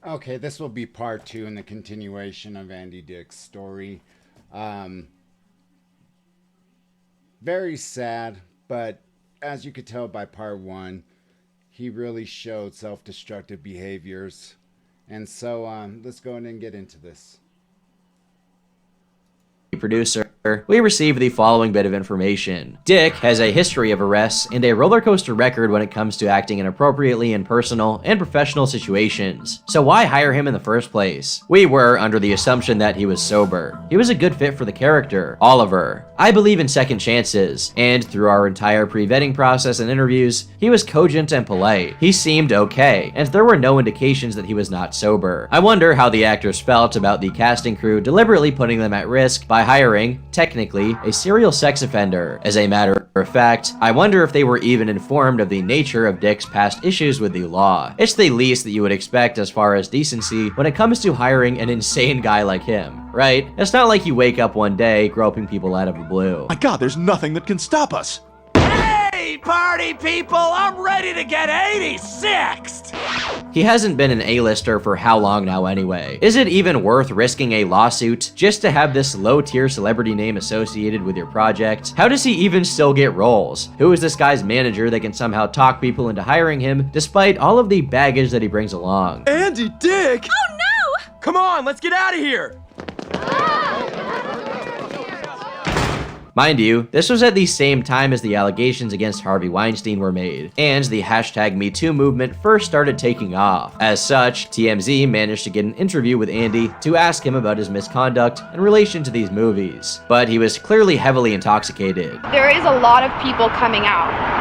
Okay, this will be part two in the continuation of Andy Dick's story. Um, Very sad, but as you could tell by part one, he really showed self destructive behaviors. And so let's go ahead and get into this. Producer, we receive the following bit of information. Dick has a history of arrests and a roller coaster record when it comes to acting inappropriately in personal and professional situations. So why hire him in the first place? We were under the assumption that he was sober. He was a good fit for the character, Oliver. I believe in second chances, and through our entire pre-vetting process and interviews, he was cogent and polite. He seemed okay, and there were no indications that he was not sober. I wonder how the actors felt about the casting crew deliberately putting them at risk by hiring, technically, a serial sex offender. As a matter of fact, I wonder if they were even informed of the nature of Dick's past issues with the law. It's the least that you would expect as far as decency when it comes to hiring an insane guy like him, right? It's not like you wake up one day groping people out of the blue. My God, there's nothing that can stop us. Hey, party people, I'm ready to get 86th! He hasn't been an A-lister for how long now anyway? Is it even worth risking a lawsuit just to have this low-tier celebrity name associated with your project? How does he even still get roles? Who is this guy's manager that can somehow talk people into hiring him despite all of the baggage that he brings along? Andy Dick! Oh no! Come on, let's get out of here! Mind you, this was at the same time as the allegations against Harvey Weinstein were made, and the hashtag #MeToo movement first started taking off. As such, TMZ managed to get an interview with Andy to ask him about his misconduct in relation to these movies, but he was clearly heavily intoxicated. There is a lot of people coming out.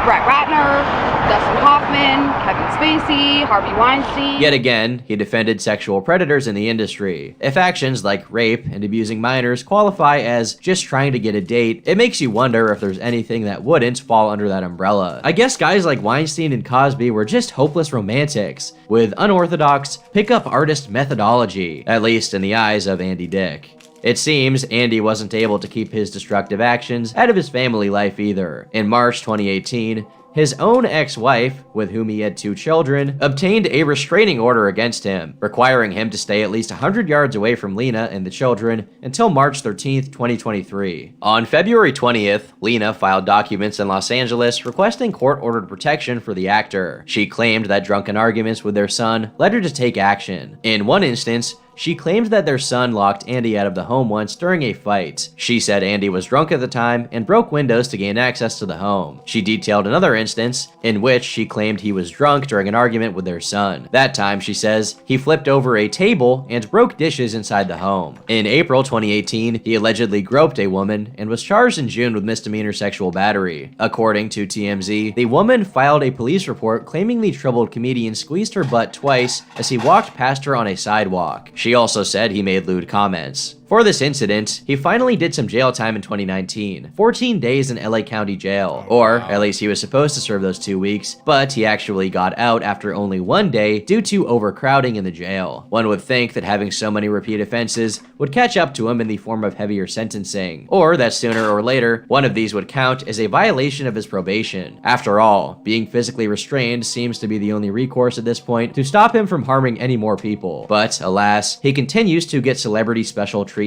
Brett Ratner, Dustin Hoffman, Kevin Spacey, Harvey Weinstein. Yet again, he defended sexual predators in the industry. If actions like rape and abusing minors qualify as just trying to get a date, it makes you wonder if there's anything that wouldn't fall under that umbrella. I guess guys like Weinstein and Cosby were just hopeless romantics, with unorthodox, pickup artist methodology, at least in the eyes of Andy Dick. It seems Andy wasn't able to keep his destructive actions out of his family life either. In March 2018, his own ex-wife, with whom he had 2 children, obtained a restraining order against him, requiring him to stay at least 100 yards away from Lena and the children until March 13th, 2023. On February 20th, Lena filed documents in Los Angeles requesting court-ordered protection for the actor. She claimed that drunken arguments with their son led her to take action. In one instance, she claimed that their son locked Andy out of the home once during a fight. She said Andy was drunk at the time and broke windows to gain access to the home. She detailed another instance in which she claimed he was drunk during an argument with their son. That time, she says, he flipped over a table and broke dishes inside the home. In April 2018, he allegedly groped a woman and was charged in June with misdemeanor sexual battery. According to TMZ, the woman filed a police report claiming the troubled comedian squeezed her butt twice as he walked past her on a sidewalk. She also said he made lewd comments. For this incident, he finally did some jail time in 2019, 14 days in LA County Jail, or at least he was supposed to serve those 2 weeks, but he actually got out after only 1 day due to overcrowding in the jail. One would think that having so many repeat offenses would catch up to him in the form of heavier sentencing, or that sooner or later, one of these would count as a violation of his probation. After all, being physically restrained seems to be the only recourse at this point to stop him from harming any more people. But alas, he continues to get celebrity special treatment.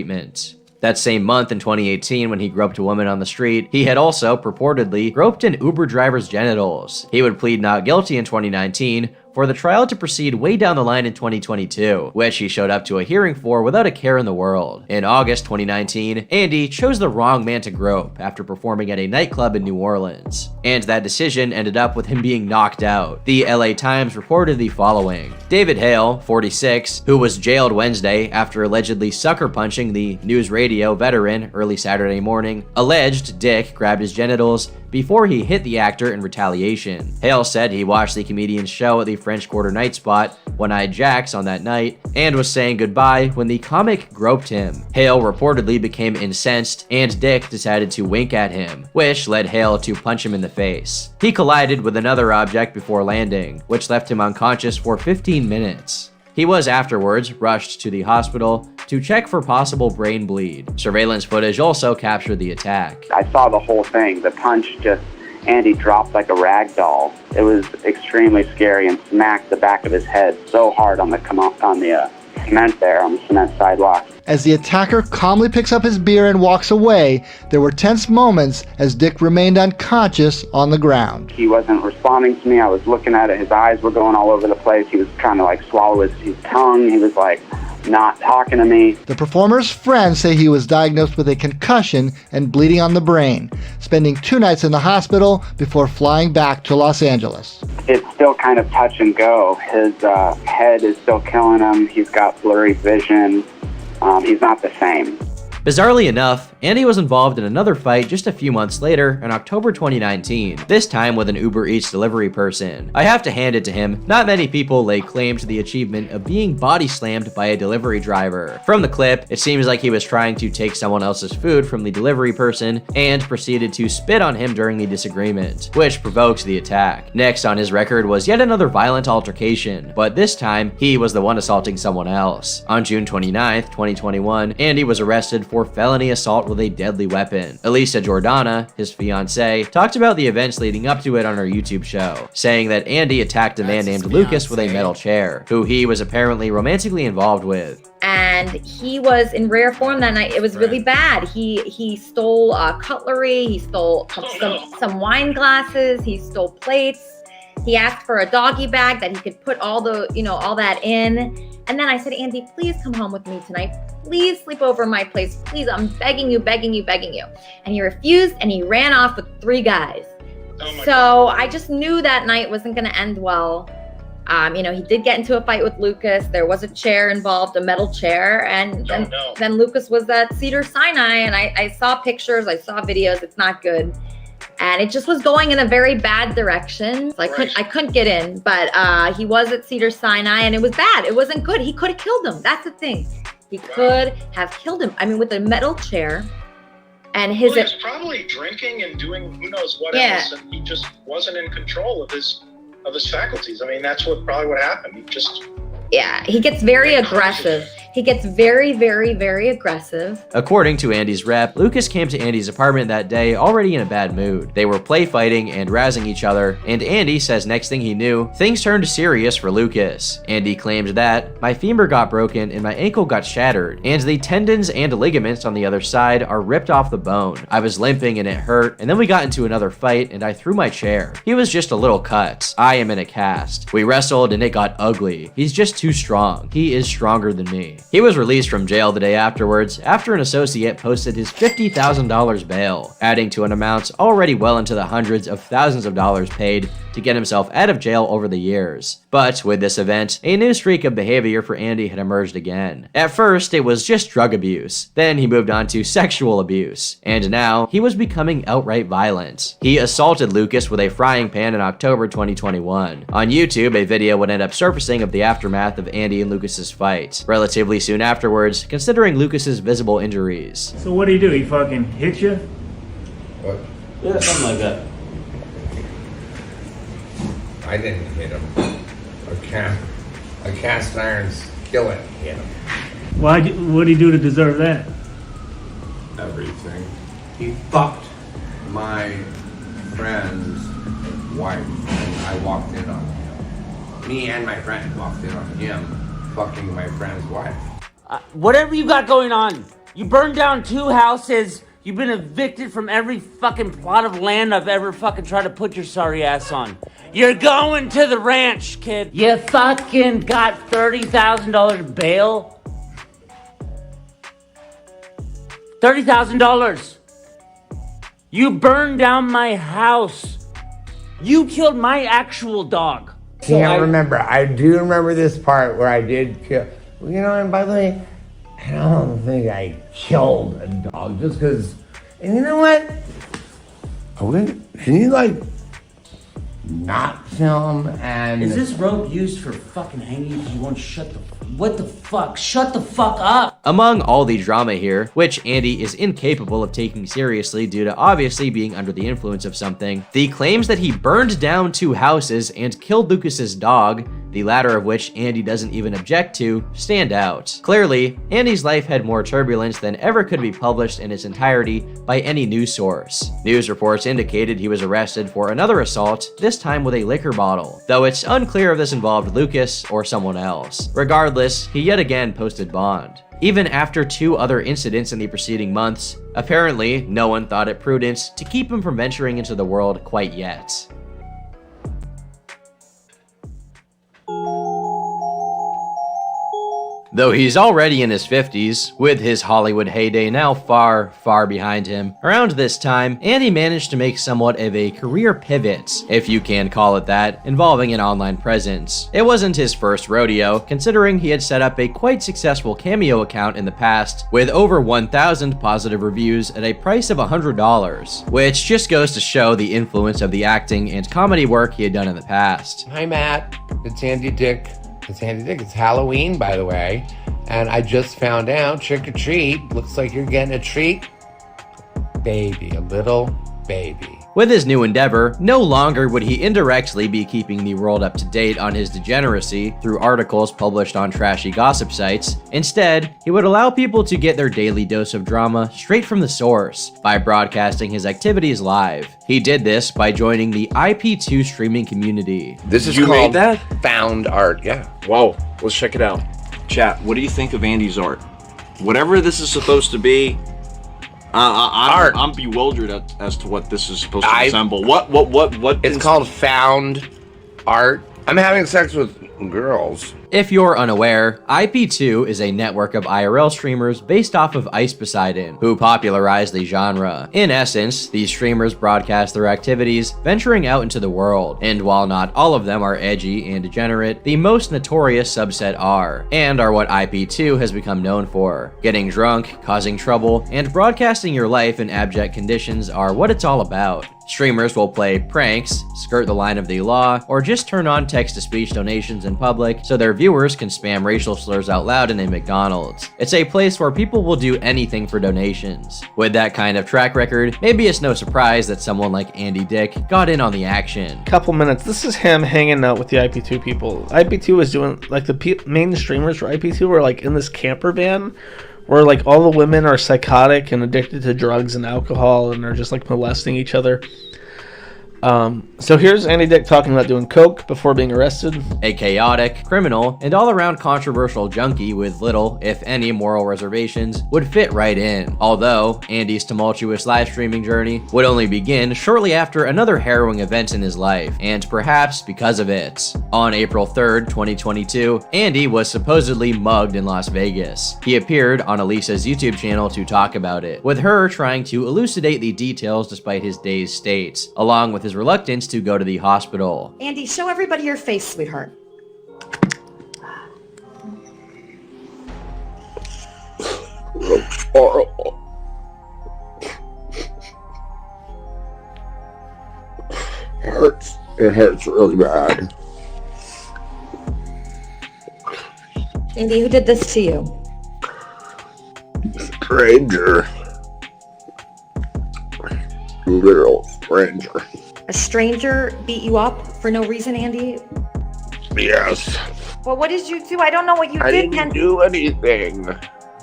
That same month in 2018, when he groped a woman on the street, he had also purportedly groped an Uber driver's genitals. He would plead not guilty in 2019, for the trial to proceed way down the line in 2022, which he showed up to a hearing for without a care in the world. In August 2019, Andy chose the wrong man to grope after performing at a nightclub in New Orleans, and that decision ended up with him being knocked out. The LA Times reported the following. David Hale, 46, who was jailed Wednesday after allegedly sucker punching the news radio veteran early Saturday morning, alleged Dick grabbed his genitals before he hit the actor in retaliation. Hale said he watched the comedian's show at the French Quarter night spot, One-Eyed Jacks, on that night, and was saying goodbye when the comic groped him. Hale reportedly became incensed, and Dick decided to wink at him, which led Hale to punch him in the face. He collided with another object before landing, which left him unconscious for 15 minutes. He was afterwards rushed to the hospital to check for possible brain bleed. Surveillance footage also captured the attack. I saw the whole thing. The punch just Andy dropped like a rag doll. It was extremely scary and smacked the back of his head so hard on the cement there, on the cement sidewalk. As the attacker calmly picks up his beer and walks away, there were tense moments as Dick remained unconscious on the ground. He wasn't responding to me. I was looking at it. His eyes were going all over the place. He was trying to like swallow his tongue. He was like not talking to me. The performer's friends say he was diagnosed with a concussion and bleeding on the brain, spending 2 nights in the hospital before flying back to Los Angeles. It's still kind of touch and go. His head is still killing him. He's got blurry vision. He's not the same. Bizarrely enough, Andy was involved in another fight just a few months later in October 2019, this time with an Uber Eats delivery person. I have to hand it to him, not many people lay claim to the achievement of being body slammed by a delivery driver. From the clip, it seems like he was trying to take someone else's food from the delivery person and proceeded to spit on him during the disagreement, which provokes the attack. Next on his record was yet another violent altercation, but this time, he was the one assaulting someone else. On June 29th, 2021, Andy was arrested for felony assault with a deadly weapon. Elisa Jordana, his fiancée, talked about the events leading up to it on her YouTube show, saying that Andy attacked a man named Lucas with a metal chair, who he was apparently romantically involved with. And he was in rare form that night. It was really bad. He stole cutlery, he stole some wine glasses, he stole plates. He asked for a doggy bag that he could put all that in. And then I said, Andy, please come home with me tonight. Please sleep over at my place. Please, I'm begging you, begging you, begging you. And he refused, and he ran off with 3 guys. So I just knew that night wasn't going to end well. He did get into a fight with Lucas. There was a chair involved, a metal chair. And then Lucas was at Cedars-Sinai, and I saw pictures, I saw videos. It's not good. And it just was going in a very bad direction. So I couldn't get in, but he was at Cedars-Sinai, and it was bad. It wasn't good. He could have killed him. That's the thing. He could have killed him. I mean, with a metal chair. And he was probably drinking and doing who knows what else, and he just wasn't in control of his faculties. I mean, that's probably what happened. He gets very aggressive. He gets very, very, very aggressive. According to Andy's rep, Lucas came to Andy's apartment that day already in a bad mood. They were play fighting and razzing each other, and Andy says next thing he knew, things turned serious for Lucas. Andy claimed that, my femur got broken and my ankle got shattered, and the tendons and ligaments on the other side are ripped off the bone. I was limping and it hurt, and then we got into another fight and I threw my chair. He was just a little cut. I am in a cast. We wrestled and it got ugly. He's just too strong. He is stronger than me. He was released from jail the day afterwards after an associate posted his $50,000 bail, adding to an amount already well into the hundreds of thousands of dollars paid to get himself out of jail over the years. But with this event, a new streak of behavior for Andy had emerged again. At first, it was just drug abuse. Then he moved on to sexual abuse. And now, he was becoming outright violent. He assaulted Lucas with a frying pan in October 2021. On YouTube, a video would end up surfacing of the aftermath of Andy and Lucas's fight. Relatively soon afterwards, considering Lucas's visible injuries. So what did he do? He fucking hit you? What? Yeah, something like that. I didn't hit him. A cast iron skillet hit him. What did he do to deserve that? Everything. He fucked my friend's wife, and I walked in on him. Me and my friend walked in on him fucking my friend's wife. Whatever you got going on, you burned down 2 houses. You've been evicted from every fucking plot of land I've ever fucking tried to put your sorry ass on. You're going to the ranch, kid. You fucking got $30,000 bail. $30,000. You burned down my house. You killed my actual dog. I do remember this part where I did kill. And by the way, I don't think I killed a dog just because. And you know what? Can you not film and? Is this rope used for fucking hanging because you won't shut the? What the fuck? Shut the fuck up! Among all the drama here, which Andy is incapable of taking seriously due to obviously being under the influence of something, the claims that he burned down 2 houses and killed Lucas's dog the latter of which Andy doesn't even object to, stand out. Clearly, Andy's life had more turbulence than ever could be published in its entirety by any news source. News reports indicated he was arrested for another assault, this time with a liquor bottle, though it's unclear if this involved Lucas or someone else. Regardless, he yet again posted bond. Even after 2 other incidents in the preceding months, apparently no one thought it prudent to keep him from venturing into the world quite yet. Though he's already in his 50s, with his Hollywood heyday now far, far behind him, around this time, Andy managed to make somewhat of a career pivot, if you can call it that, involving an online presence. It wasn't his first rodeo, considering he had set up a quite successful Cameo account in the past, with over 1,000 positive reviews at a price of $100, which just goes to show the influence of the acting and comedy work he had done in the past. Hi, Matt. It's Andy Dick. It's Halloween, by the way. And I just found out, trick or treat. Looks like you're getting a treat. Baby, a little baby. With his new endeavor, no longer would he indirectly be keeping the world up to date on his degeneracy through articles published on trashy gossip sites. Instead, he would allow people to get their daily dose of drama straight from the source by broadcasting his activities live. He did this by joining the IP2 streaming community. This is You called made that? found art, yeah. Whoa, let's check it out. Chat, what do you think of Andy's art? Whatever this is supposed to be, I'm bewildered as to what this is supposed to resemble. What? It's called found art. I'm having sex with girls. If you're unaware, IP2 is a network of IRL streamers based off of Ice Poseidon, who popularized the genre. In essence, these streamers broadcast their activities, venturing out into the world, and while not all of them are edgy and degenerate, the most notorious subset are, and are what IP2 has become known for. Getting drunk, causing trouble, and broadcasting your life in abject conditions are what it's all about. Streamers will play pranks, skirt the line of the law, or just turn on text-to-speech donations in public so their viewers can spam racial slurs out loud in a McDonald's. It's a place where people will do anything for donations. With that kind of track record, maybe it's no surprise that someone like Andy Dick got in on the action. Couple minutes. This is him hanging out with the IP2 people. IP2 was doing, like, the main streamers for IP2 were like in this camper van where like all the women are psychotic and addicted to drugs and alcohol and are just like molesting each other. So here's Andy Dick talking about doing coke before being arrested. A chaotic, criminal, and all-around controversial junkie with little, if any, moral reservations would fit right in. Although, Andy's tumultuous live streaming journey would only begin shortly after another harrowing event in his life, and perhaps because of it. On April 3rd, 2022, Andy was supposedly mugged in Las Vegas. He appeared on Elisa's YouTube channel to talk about it, with her trying to elucidate the details despite his dazed state, along with his reluctance to go to the hospital. Andy, show everybody your face, sweetheart. Horrible. Hurts. It hurts really bad. Andy, who did this to you? Stranger. Literal stranger. A stranger beat you up for no reason, Andy? Yes. Well, what did you do? I don't know what you I did. didn't do anything.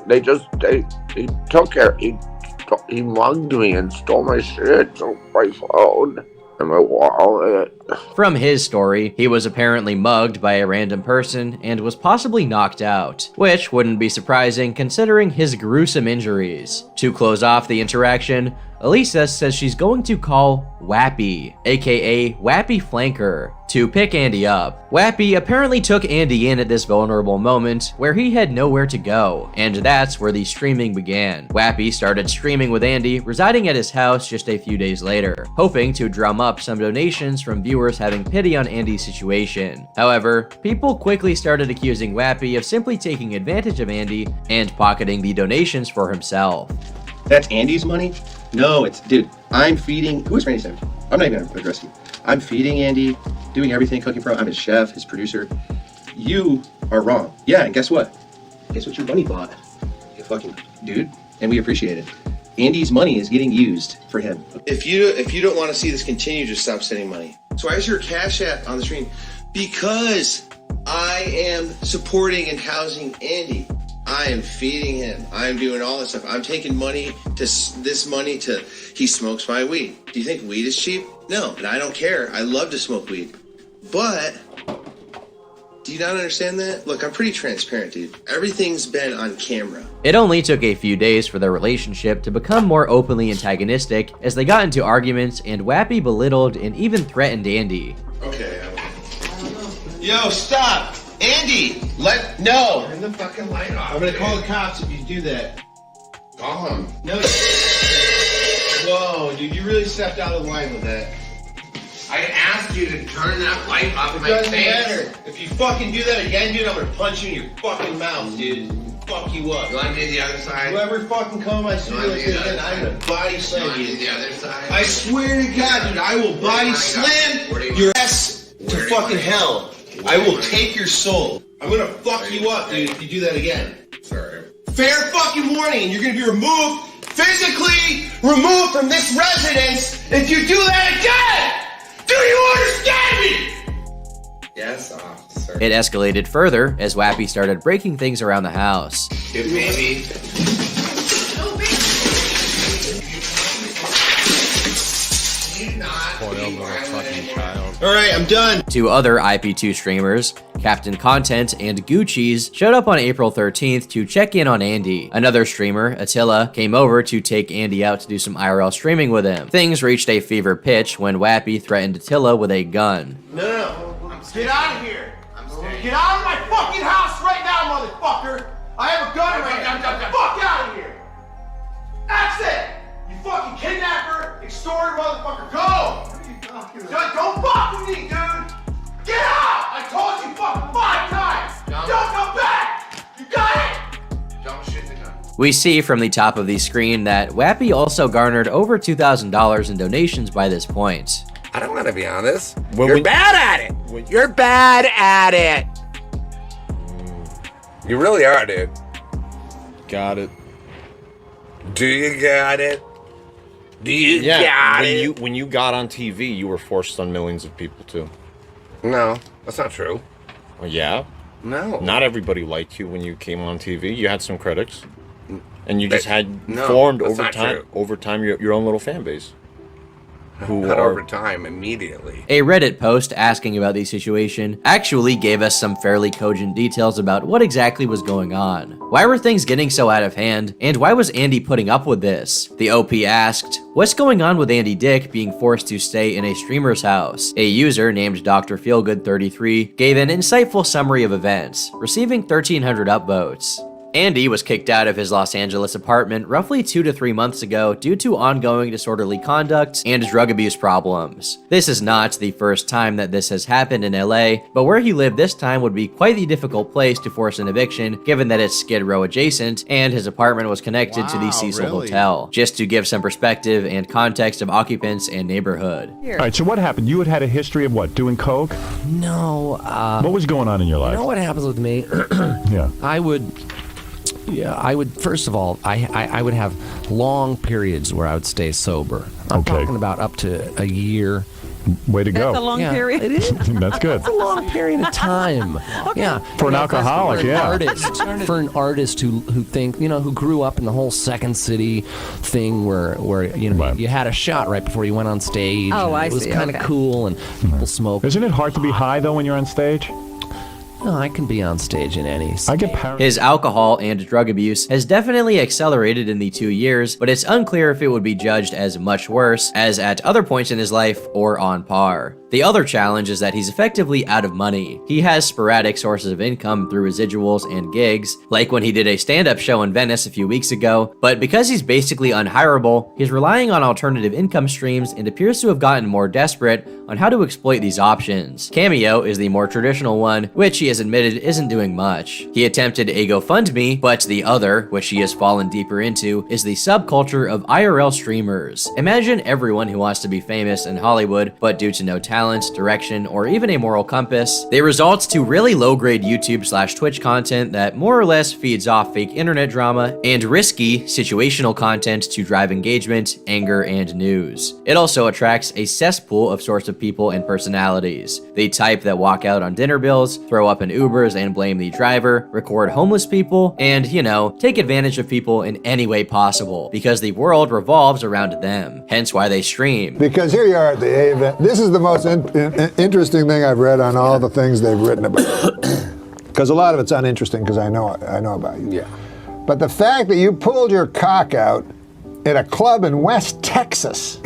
They took care. He mugged me and stole my shit, so my phone and my wallet. From his story, he was apparently mugged by a random person and was possibly knocked out, which wouldn't be surprising considering his gruesome injuries. To close off the interaction, Elisa says she's going to call Wappy, aka Wappy Flanker, to pick Andy up. Wappy apparently took Andy in at this vulnerable moment where he had nowhere to go, and that's where the streaming began. Wappy started streaming with Andy, residing at his house just a few days later, hoping to drum up some donations from viewers having pity on Andy's situation. However, people quickly started accusing Wappy of simply taking advantage of Andy and pocketing the donations for himself. That's Andy's money? No, it's, dude, I'm feeding, who is Randy Savage? I'm not even gonna address you. I'm feeding Andy, doing everything, cooking for him. I'm his chef, his producer. You are wrong. Yeah, and guess what? Guess what your money bought? You fucking dude, and we appreciate it. Andy's money is getting used for him. If you don't want to see this continue, just stop sending money. So why is your Cash App on the screen? Because I am supporting and housing Andy. I am feeding him. I'm doing all this stuff. I'm taking money to he smokes my weed. Do you think weed is cheap? No, and I don't care. I love to smoke weed. But do you not understand that? Look, I'm pretty transparent, dude. Everything's been on camera. It only took a few days for their relationship to become more openly antagonistic as they got into arguments and Wappy belittled and even threatened Andy. Okay. Yo, stop! Andy! No! Turn the fucking light off. I'm gonna call the cops if you do that. Call him. No. Whoa, dude, you really stepped out of line with that. I asked you to turn that light off It my doesn't face. matter. If you fucking do that again, dude, I'm gonna punch you in your fucking mouth, dude. Fuck you up. You wanna do the other side? Whoever fucking come my studio again, I'm gonna body slam you. The other side? I swear to God, dude, I will body slam your ass to fucking hell. I will take your soul. I'm gonna fuck you up, dude, if you do that again. Sorry. Fair fucking warning, and you're gonna be removed, physically removed from this residence if you do that again! Do you understand me? Yes, officer. It escalated further as Wappy started breaking things around the house. Good baby. Alright, I'm done. Two other IP2 streamers, Captain Content and Gucci's, showed up on April 13th to check in on Andy. Another streamer, Attila, came over to take Andy out to do some IRL streaming with him. Things reached a fever pitch when Wappy threatened Attila with a gun. No. Get out of here. Get out of my fucking house right now, motherfucker. I have a gun right now. Get the fuck out of here. That's it. You fucking kidnapper, extorter, motherfucker. Go. Don't fuck with me, dude. Get out. I told you fucking 5 times. Don't come back. You got it. Don't shoot the gun. We see from the top of the screen that Wappy also garnered over $2,000 in donations by this point. I don't want to be honest. You're bad at it. You're bad at it. You really are, dude. Got it. Do you got it? Do you Yeah, got when it? you got on TV, you were forced on millions of people too. No, that's not true. Well, yeah. No. Not everybody liked you when you came on TV. You had some critics, and you just had No, formed that's over not time. true. Over time, your own little fan base. Who Not are over time, immediately. A Reddit post asking about the situation actually gave us some fairly cogent details about what exactly was going on. Why were things getting so out of hand, and why was Andy putting up with this? The OP asked, what's going on with Andy Dick being forced to stay in a streamer's house? A user named Dr. Feelgood33 gave an insightful summary of events, receiving 1,300 upvotes. Andy was kicked out of his Los Angeles apartment roughly 2 to 3 months ago due to ongoing disorderly conduct and drug abuse problems. This is not the first time that this has happened in LA, but where he lived this time would be quite the difficult place to force an eviction given that it's Skid Row adjacent and his apartment was connected to the Cecil Hotel. Just to give some perspective and context of occupants and neighborhood. All right, so what happened? You had a history of what, doing coke? No. What was going on in your life? You know what happens with me? Yeah. I would first of all, I would have long periods where I would stay sober. I'm talking about up to a year. Way to go. That's a long period. It is. That's good. It's a long period of time. Yeah. For an alcoholic, For an artist who think, who grew up in the whole Second City thing where you had a shot right before you went on stage. Oh, I see. It was kind of cool and people smoke. Isn't it hard to be high though when you're on stage? No, I can be on stage in any. I get paranoid. His alcohol and drug abuse has definitely accelerated in the 2 years, but it's unclear if it would be judged as much worse as at other points in his life or on par. The other challenge is that he's effectively out of money. He has sporadic sources of income through residuals and gigs, like when he did a stand-up show in Venice a few weeks ago, but because he's basically unhireable, he's relying on alternative income streams and appears to have gotten more desperate on how to exploit these options. Cameo is the more traditional one, which he has admitted isn't doing much. He attempted a GoFundMe, but the other, which he has fallen deeper into, is the subculture of IRL streamers. Imagine everyone who wants to be famous in Hollywood, but due to no talent, talent, direction, or even a moral compass, they result to really low-grade YouTube/Twitch content that more or less feeds off fake internet drama and risky, situational content to drive engagement, anger, and news. It also attracts a cesspool of sorts of people and personalities. The type that walk out on dinner bills, throw up in Ubers and blame the driver, record homeless people, and, take advantage of people in any way possible, because the world revolves around them. Hence why they stream. Because here you are at the A event. This is the most interesting thing I've read on all the things they've written about. Because a lot of it's uninteresting because I know about you. Yeah. But the fact that you pulled your cock out at a club in West Texas.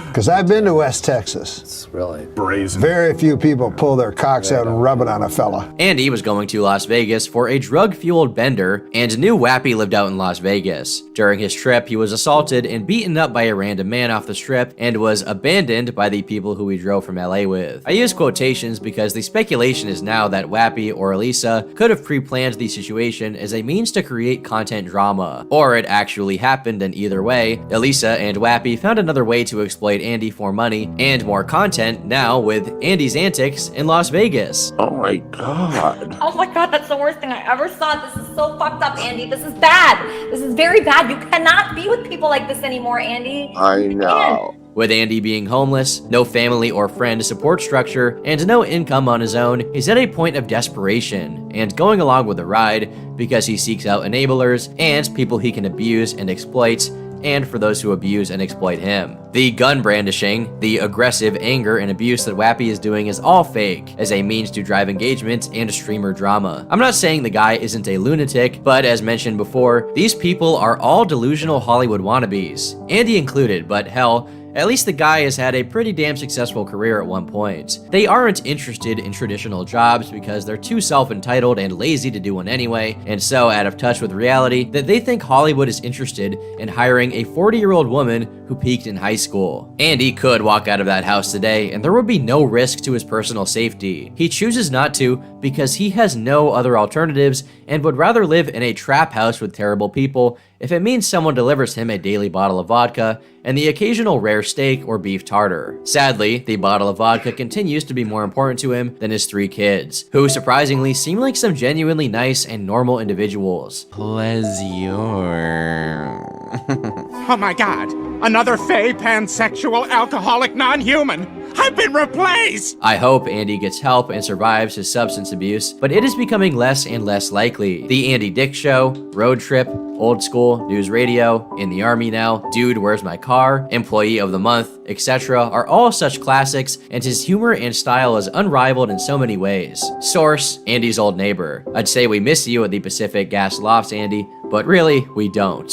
Because I've been to West Texas. It's really brazen. Very few people pull their cocks out and rub it on a fella. Andy was going to Las Vegas for a drug-fueled bender and knew Wappy lived out in Las Vegas. During his trip, he was assaulted and beaten up by a random man off the strip and was abandoned by the people who he drove from LA with. I use quotations because the speculation is now that Wappy or Elisa could have pre-planned the situation as a means to create content drama. Or it actually happened, and either way, Elisa and Wappy found another way to exploit Andy for money and more content now with Andy's antics in Las Vegas. Oh my god. Oh my god, that's the worst thing I ever saw. This is so fucked up, Andy. This is bad. This is very bad. You cannot be with people like this anymore, Andy. I know. With Andy being homeless, no family or friend support structure, and no income on his own, he's at a point of desperation and going along with the ride because he seeks out enablers and people he can abuse and exploit, and for those who abuse and exploit him. The gun brandishing, the aggressive anger and abuse that Wappy is doing is all fake, as a means to drive engagement and streamer drama. I'm not saying the guy isn't a lunatic, but as mentioned before, these people are all delusional Hollywood wannabes, Andy included, but hell, at least the guy has had a pretty damn successful career at one point. They aren't interested in traditional jobs because they're too self-entitled and lazy to do one anyway, and so out of touch with reality that they think Hollywood is interested in hiring a 40-year-old woman who peaked in high school. Andy could walk out of that house today and there would be no risk to his personal safety. He chooses not to because he has no other alternatives and would rather live in a trap house with terrible people if it means someone delivers him a daily bottle of vodka and the occasional rare steak or beef tartar. Sadly, the bottle of vodka continues to be more important to him than his 3 kids, who surprisingly seem like some genuinely nice and normal individuals. Pleasure. Oh my god, another fey, pansexual, alcoholic, non-human. I've been replaced! I hope Andy gets help and survives his substance abuse, but it is becoming less and less likely. The Andy Dick Show, Road Trip, Old School, News Radio, In the Army Now, Dude, Where's My Car, Employee of the Month, etc. are all such classics, and his humor and style is unrivaled in so many ways. Source, Andy's old neighbor. I'd say we miss you at the Pacific Gas Lofts, Andy, but really, we don't.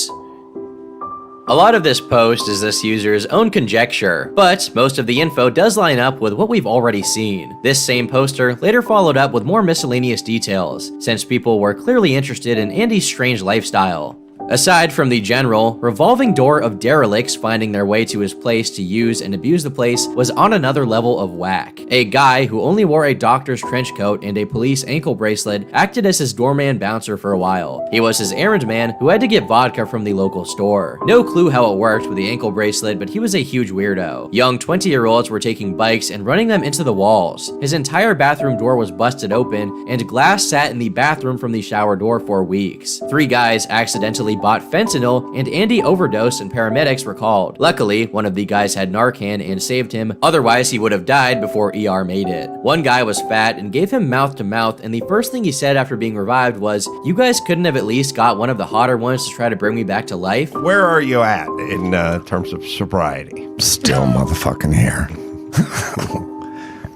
A lot of this post is this user's own conjecture, but most of the info does line up with what we've already seen. This same poster later followed up with more miscellaneous details, since people were clearly interested in Andy's strange lifestyle. Aside from the general, revolving door of derelicts finding their way to his place to use and abuse the place was on another level of whack. A guy who only wore a doctor's trench coat and a police ankle bracelet acted as his doorman bouncer for a while. He was his errand man who had to get vodka from the local store. No clue how it worked with the ankle bracelet, but he was a huge weirdo. Young 20-year-olds were taking bikes and running them into the walls. His entire bathroom door was busted open, and glass sat in the bathroom from the shower door for weeks. 3 guys accidentally bought fentanyl, and Andy overdosed and paramedics were called. Luckily, one of the guys had Narcan and saved him, otherwise he would have died before ER made it. One guy was fat and gave him mouth to mouth, and the first thing he said after being revived was, "You guys couldn't have at least got one of the hotter ones to try to bring me back to life?" Where are you at in terms of sobriety? Still motherfucking here.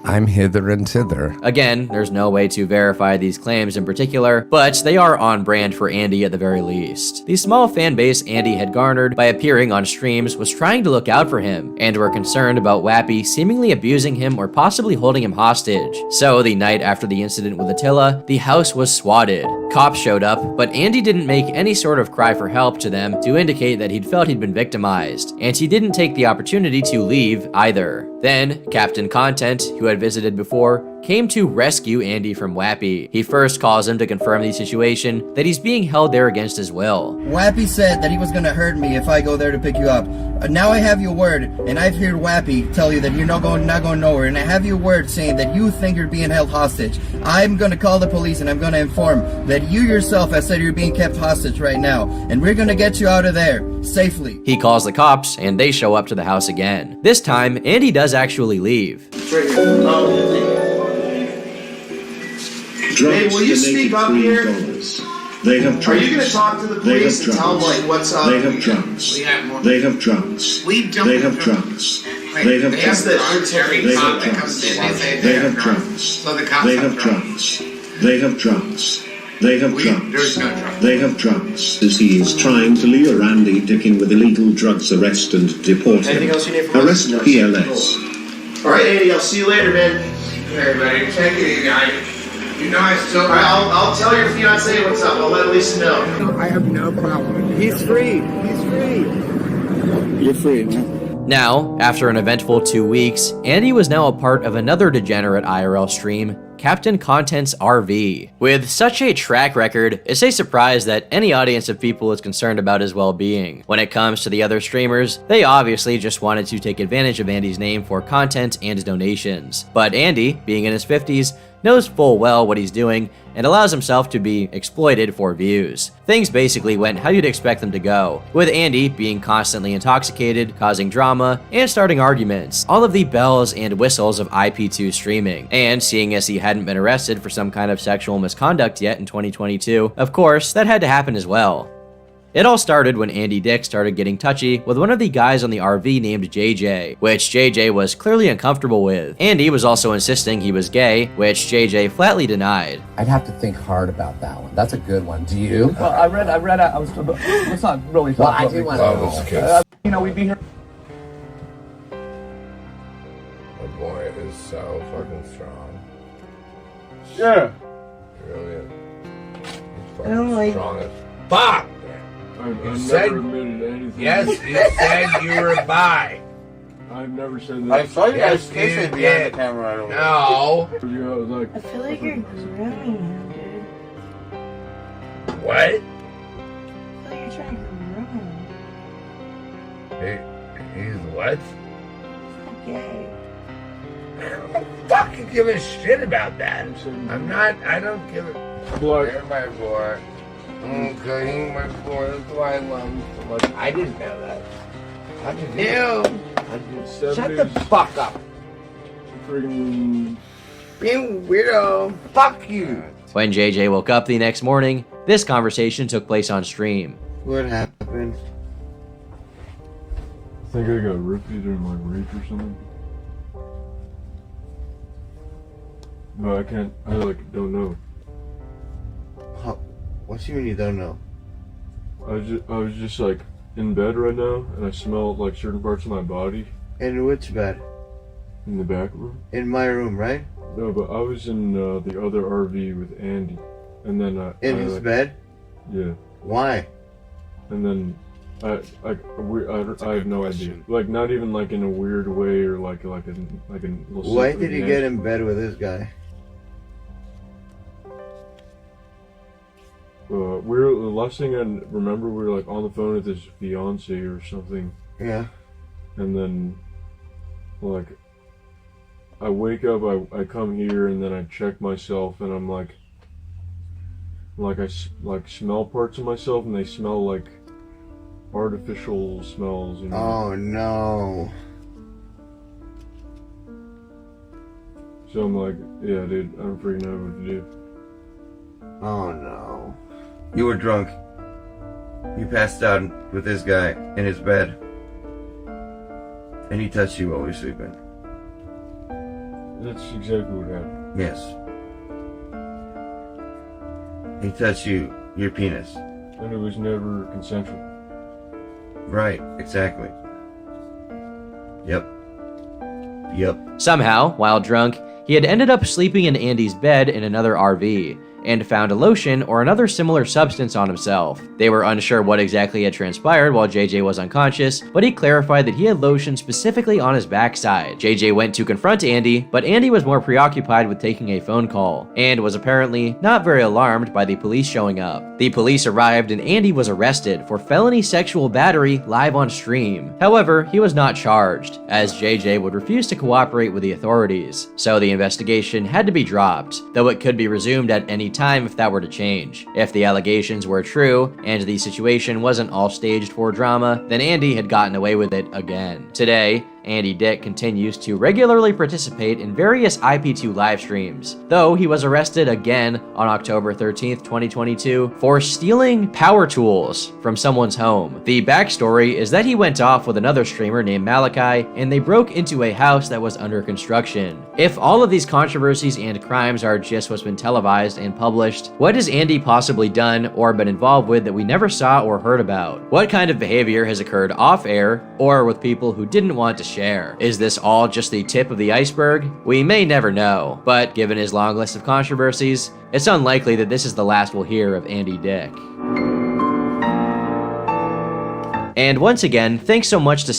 I'm hither and thither. Again, there's no way to verify these claims in particular, but they are on brand for Andy at the very least. The small fan base Andy had garnered by appearing on streams was trying to look out for him, and were concerned about Wappy seemingly abusing him or possibly holding him hostage. So the night after the incident with Attila, the house was swatted. Cops showed up, but Andy didn't make any sort of cry for help to them to indicate that he'd felt he'd been victimized, and he didn't take the opportunity to leave either. Then, Captain Content, who had visited before, came to rescue Andy from Wappy. He first calls him to confirm the situation, that he's being held there against his will. Wappy said that he was gonna hurt me if I go there to pick you up. Now I have your word, and I've heard Wappy tell you that you're not going nowhere, and I have your word saying that you think you're being held hostage. I'm gonna call the police, and I'm gonna inform that you yourself have said you're being kept hostage right now, and we're gonna get you out of there safely. He calls the cops, and they show up to the house again. This time, Andy does actually leave. Hey, will you speak up here? They have drugs. Are you going to talk to the police and tell them, like, what's up? They have drugs. They have drugs. They have drugs. They have drugs. They have drugs. They have drugs. They have drugs. They have drugs. They have drugs. They have drugs. As he is trying to lure Andy Dickin with illegal drugs, arrest and deport him. Arrest PLS. All right, Andy, I'll see you later, man. Hey, buddy, take it easy. You know I still. I'll tell your fiance what's up. I'll let Lisa know. I have no problem. He's free. He's free. You're free, man. Now, after an eventful 2 weeks, Andy was now a part of another degenerate IRL stream, Captain Content's RV. With such a track record, it's a surprise that any audience of people is concerned about his well-being. When it comes to the other streamers, they obviously just wanted to take advantage of Andy's name for content and donations. But Andy, being in his 50s, knows full well what he's doing and allows himself to be exploited for views. Things basically went how you'd expect them to go, with Andy being constantly intoxicated, causing drama, and starting arguments. All of the bells and whistles of IP2 streaming. And seeing as he hadn't been arrested for some kind of sexual misconduct yet in 2022, of course, that had to happen as well. It all started when Andy Dick started getting touchy with one of the guys on the RV named JJ, which JJ was clearly uncomfortable with. Andy was also insisting he was gay, which JJ flatly denied. I'd have to think hard about that one. That's a good one. Do you? Well, I read, let's not really talk I do want to know. You know, we'd be here. My boy is so fucking strong. Yeah. He really is. He's I don't fucking like- strong as fuck. I've said- never admitted anything. Yes, you said you were bi. I've never said that. I saw you guys kissing behind the camera. No. I was like, I feel like you're grooming him, dude. What? I feel like you're trying to groom him. He's what? He's not gay. I don't fucking give a shit about that. I'm not, I don't give a... You're my boy. Okay, my boy. That's why I love him so much. I didn't know that. How did you? Shut the fuck up. Friggin' being weirdo. Fuck you. When JJ woke up the next morning, this conversation took place on stream. What happened? I think I got roofied or like raped or something. No, I can't. I like don't know. What you mean you don't know? I was just like in bed right now, and I smelled like certain parts of my body. In which bed? In the back room. In my room, right? No, but I was in the other RV with Andy, and then in his bed. Yeah. Why? And then I have no idea. Like not even like in a weird way or like a little. Why did you get in bed with this guy? The last thing I remember, we were like on the phone with his fiance or something. Yeah. And then, like, I wake up, I come here, and then I check myself, and I'm like I smell parts of myself, and they smell like artificial smells. You know? Oh no. So I'm like, yeah, dude, I don't freaking know what to do. Oh no. You were drunk. You passed out with this guy in his bed. And he touched you while we were sleeping. That's exactly what happened. Yes. He touched your penis. And it was never consensual. Right, exactly. Yep. Yep. Somehow, while drunk, he had ended up sleeping in Andy's bed in another RV. and found a lotion or another similar substance on himself. They were unsure what exactly had transpired while JJ was unconscious, but he clarified that he had lotion specifically on his backside. JJ went to confront Andy, but Andy was more preoccupied with taking a phone call, and was apparently not very alarmed by the police showing up. The police arrived and Andy was arrested for felony sexual battery live on stream. However, he was not charged, as JJ would refuse to cooperate with the authorities, so the investigation had to be dropped, though it could be resumed at any time if that were to change. If the allegations were true, and the situation wasn't all staged for drama, then Andy had gotten away with it again. Today, Andy Dick continues to regularly participate in various IP2 live streams, though he was arrested again on October 13th, 2022 for stealing power tools from someone's home. The backstory is that he went off with another streamer named Malachi, and they broke into a house that was under construction. If all of these controversies and crimes are just what's been televised and published, what has Andy possibly done or been involved with that we never saw or heard about? What kind of behavior has occurred off air or with people who didn't want to share? Is this all just the tip of the iceberg? We may never know, but given his long list of controversies, it's unlikely that this is the last we'll hear of Andy Dick. And once again, thanks so much to